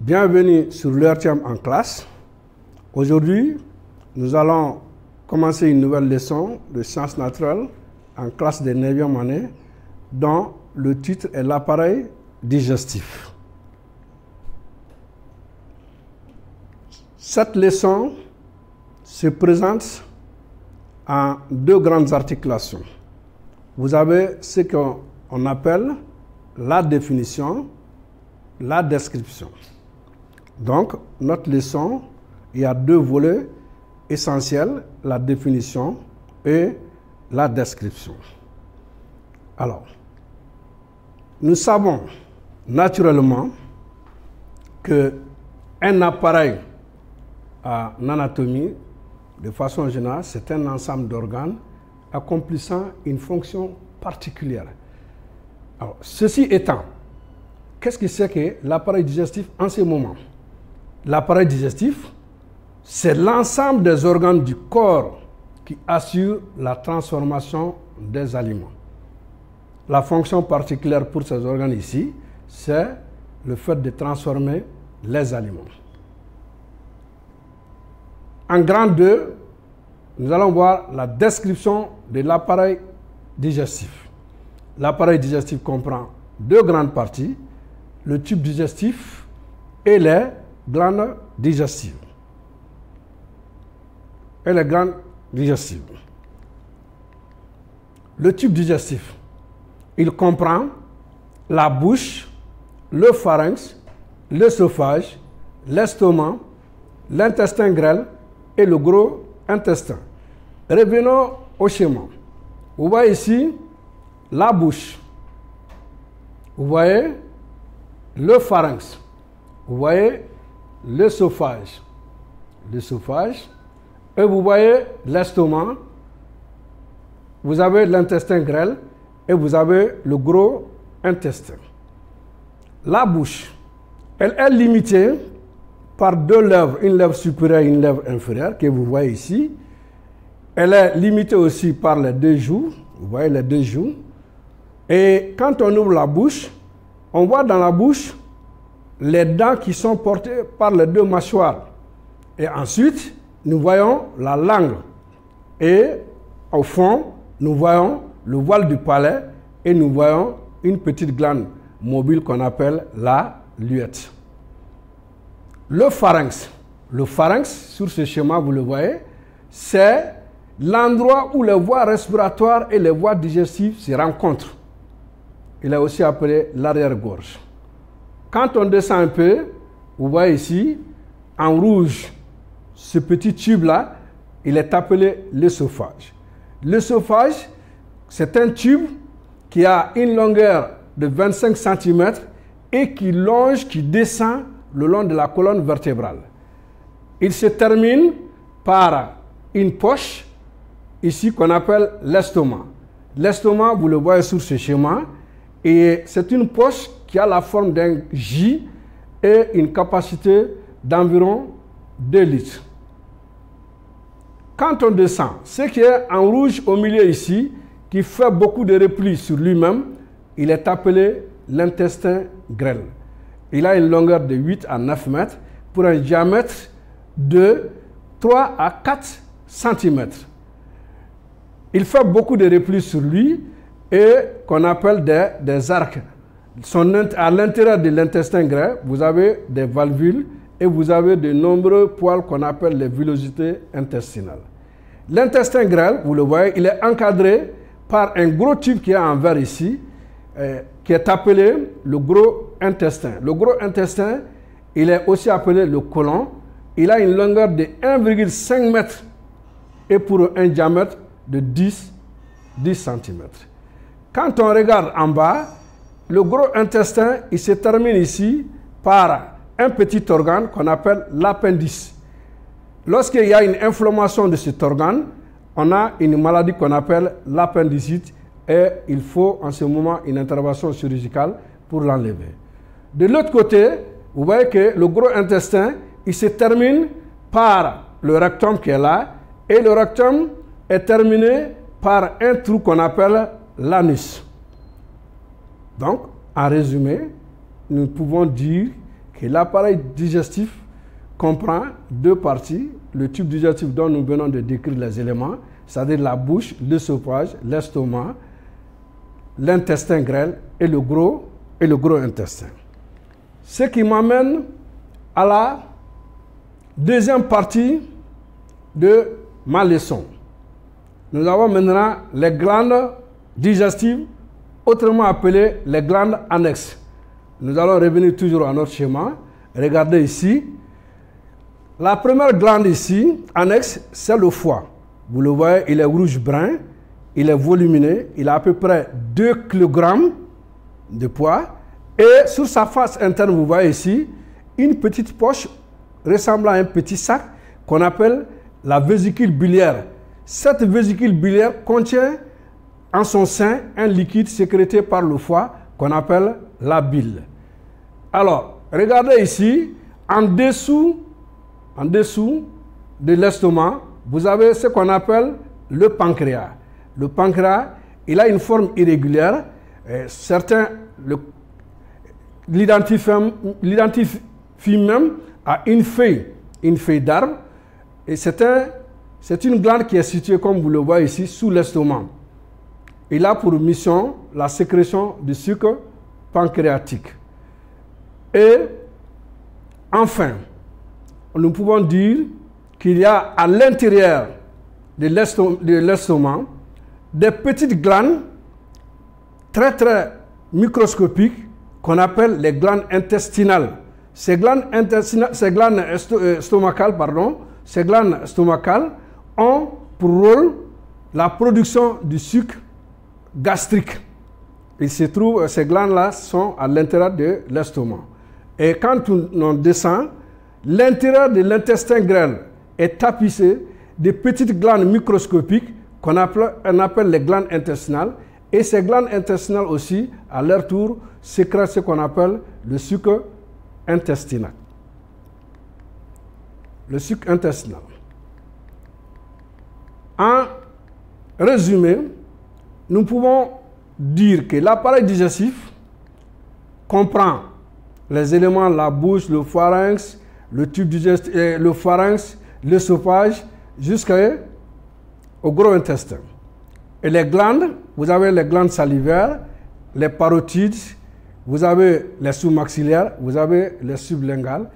Bienvenue sur l'ERTM en classe. Aujourd'hui, nous allons commencer une nouvelle leçon de sciences naturelles en classe de 9e année dont le titre est l'appareil digestif. Cette leçon se présente en deux grandes articulations. Vous avez ce qu'on appelle la définition, la description. Donc, notre leçon, il y a deux volets essentiels, la définition et la description. Alors, nous savons naturellement qu'un appareil en anatomie, de façon générale, c'est un ensemble d'organes accomplissant une fonction particulière. Alors, ceci étant, qu'est-ce que c'est que l'appareil digestif en ce moment? L'appareil digestif, c'est l'ensemble des organes du corps qui assurent la transformation des aliments. La fonction particulière pour ces organes ici, c'est le fait de transformer les aliments. En grand 2, nous allons voir la description de l'appareil digestif. L'appareil digestif comprend deux grandes parties, le tube digestif et les glandes digestives. Le tube digestif, il comprend la bouche, le pharynx, l'œsophage, l'estomac, l'intestin grêle et le gros intestin. Revenons au schéma. Vous voyez ici la bouche. Vous voyez le pharynx. Vous voyez l'œsophage. Et vous voyez l'estomac. Vous avez l'intestin grêle et vous avez le gros intestin. La bouche, elle est limitée par deux lèvres, une lèvre supérieure et une lèvre inférieure que vous voyez ici. Elle est limitée aussi par les deux joues. Vous voyez les deux joues. Et quand on ouvre la bouche, on voit dans la bouche les dents qui sont portées par les deux mâchoires. Et ensuite, nous voyons la langue. Et au fond, nous voyons le voile du palais et nous voyons une petite glande mobile qu'on appelle la luette. Le pharynx. Le pharynx, sur ce schéma, vous le voyez, c'est l'endroit où les voies respiratoires et les voies digestives se rencontrent. Il est aussi appelé l'arrière-gorge. Quand on descend un peu, vous voyez ici, en rouge, ce petit tube-là, il est appelé l'œsophage. L'œsophage, c'est un tube qui a une longueur de 25 cm et qui longe, qui descend le long de la colonne vertébrale. Il se termine par une poche, ici qu'on appelle l'estomac. L'estomac, vous le voyez sur ce schéma, et c'est une poche qui a la forme d'un J et une capacité d'environ 2 litres. Quand on descend, ce qui est en rouge au milieu ici, qui fait beaucoup de replis sur lui-même, il est appelé l'intestin grêle. Il a une longueur de 8 à 9 mètres pour un diamètre de 3 à 4 cm. Il fait beaucoup de replis sur lui et qu'on appelle des arcs. À l'intérieur de l'intestin grêle, vous avez des valvules et vous avez de nombreux poils qu'on appelle les villosités intestinales. L'intestin grêle, vous le voyez, il est encadré par un gros tube qui est en vert ici, qui est appelé le gros intestin. Le gros intestin, il est aussi appelé le côlon. Il a une longueur de 1,5 m et pour un diamètre de 10 cm. Quand on regarde en bas, le gros intestin, il se termine ici par un petit organe qu'on appelle l'appendice. Lorsqu'il y a une inflammation de cet organe, on a une maladie qu'on appelle l'appendicite et il faut en ce moment une intervention chirurgicale pour l'enlever. De l'autre côté, vous voyez que le gros intestin, il se termine par le rectum qui est là et le rectum est terminé par un trou qu'on appelle l'anus. Donc, en résumé, nous pouvons dire que l'appareil digestif comprend deux parties, le tube digestif dont nous venons de décrire les éléments, c'est-à-dire la bouche, l'œsophage, l'estomac, l'intestin grêle et le gros intestin. Ce qui m'amène à la deuxième partie de ma leçon. Nous avons maintenant les glandes digestives, autrement appelées les glandes annexes. Nous allons revenir toujours à notre schéma. Regardez ici. La première glande ici, annexe, c'est le foie. Vous le voyez, il est rouge-brun, il est volumineux, il a à peu près 2 kg de poids. Et sur sa face interne, vous voyez ici, une petite poche ressemblant à un petit sac qu'on appelle la vésicule biliaire. Cette vésicule biliaire contient en son sein un liquide sécrété par le foie qu'on appelle la bile. Alors, regardez ici, en dessous de l'estomac, vous avez ce qu'on appelle le pancréas. Le pancréas, il a une forme irrégulière. Certains l'identifient même à une feuille d'arbre. Et c'est une glande qui est située, comme vous le voyez ici, sous l'estomac. Il a pour mission la sécrétion du sucre pancréatique. Et enfin, nous pouvons dire qu'il y a à l'intérieur de l'estomac des petites glandes très microscopiques qu'on appelle les glandes intestinales. Ces glandes stomacales ont pour rôle la production du sucre gastrique. Il se trouve, ces glandes-là sont à l'intérieur de l'estomac. Et quand on descend, l'intérieur de l'intestin grêle est tapissé de petites glandes microscopiques qu'on appelle les glandes intestinales. Et ces glandes intestinales aussi, à leur tour, sécrètent ce qu'on appelle le sucre intestinal. Le sucre intestinal. En résumé, nous pouvons dire que l'appareil digestif comprend les éléments, la bouche, le pharynx, le tube digestif, le pharynx, l'œsophage, jusqu'au gros intestin. Et les glandes, vous avez les glandes salivaires, les parotides, vous avez les sous-maxillaires, vous avez les sublinguales,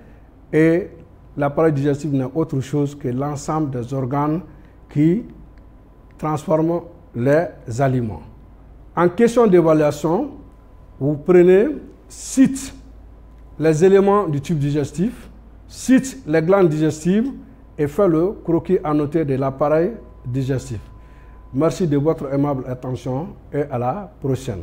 et l'appareil digestif n'est autre chose que l'ensemble des organes qui transforment les aliments. En question d'évaluation, vous prenez, cite les éléments du tube digestif, cite les glandes digestives et fait le croquis annoté de l'appareil digestif. Merci de votre aimable attention et à la prochaine.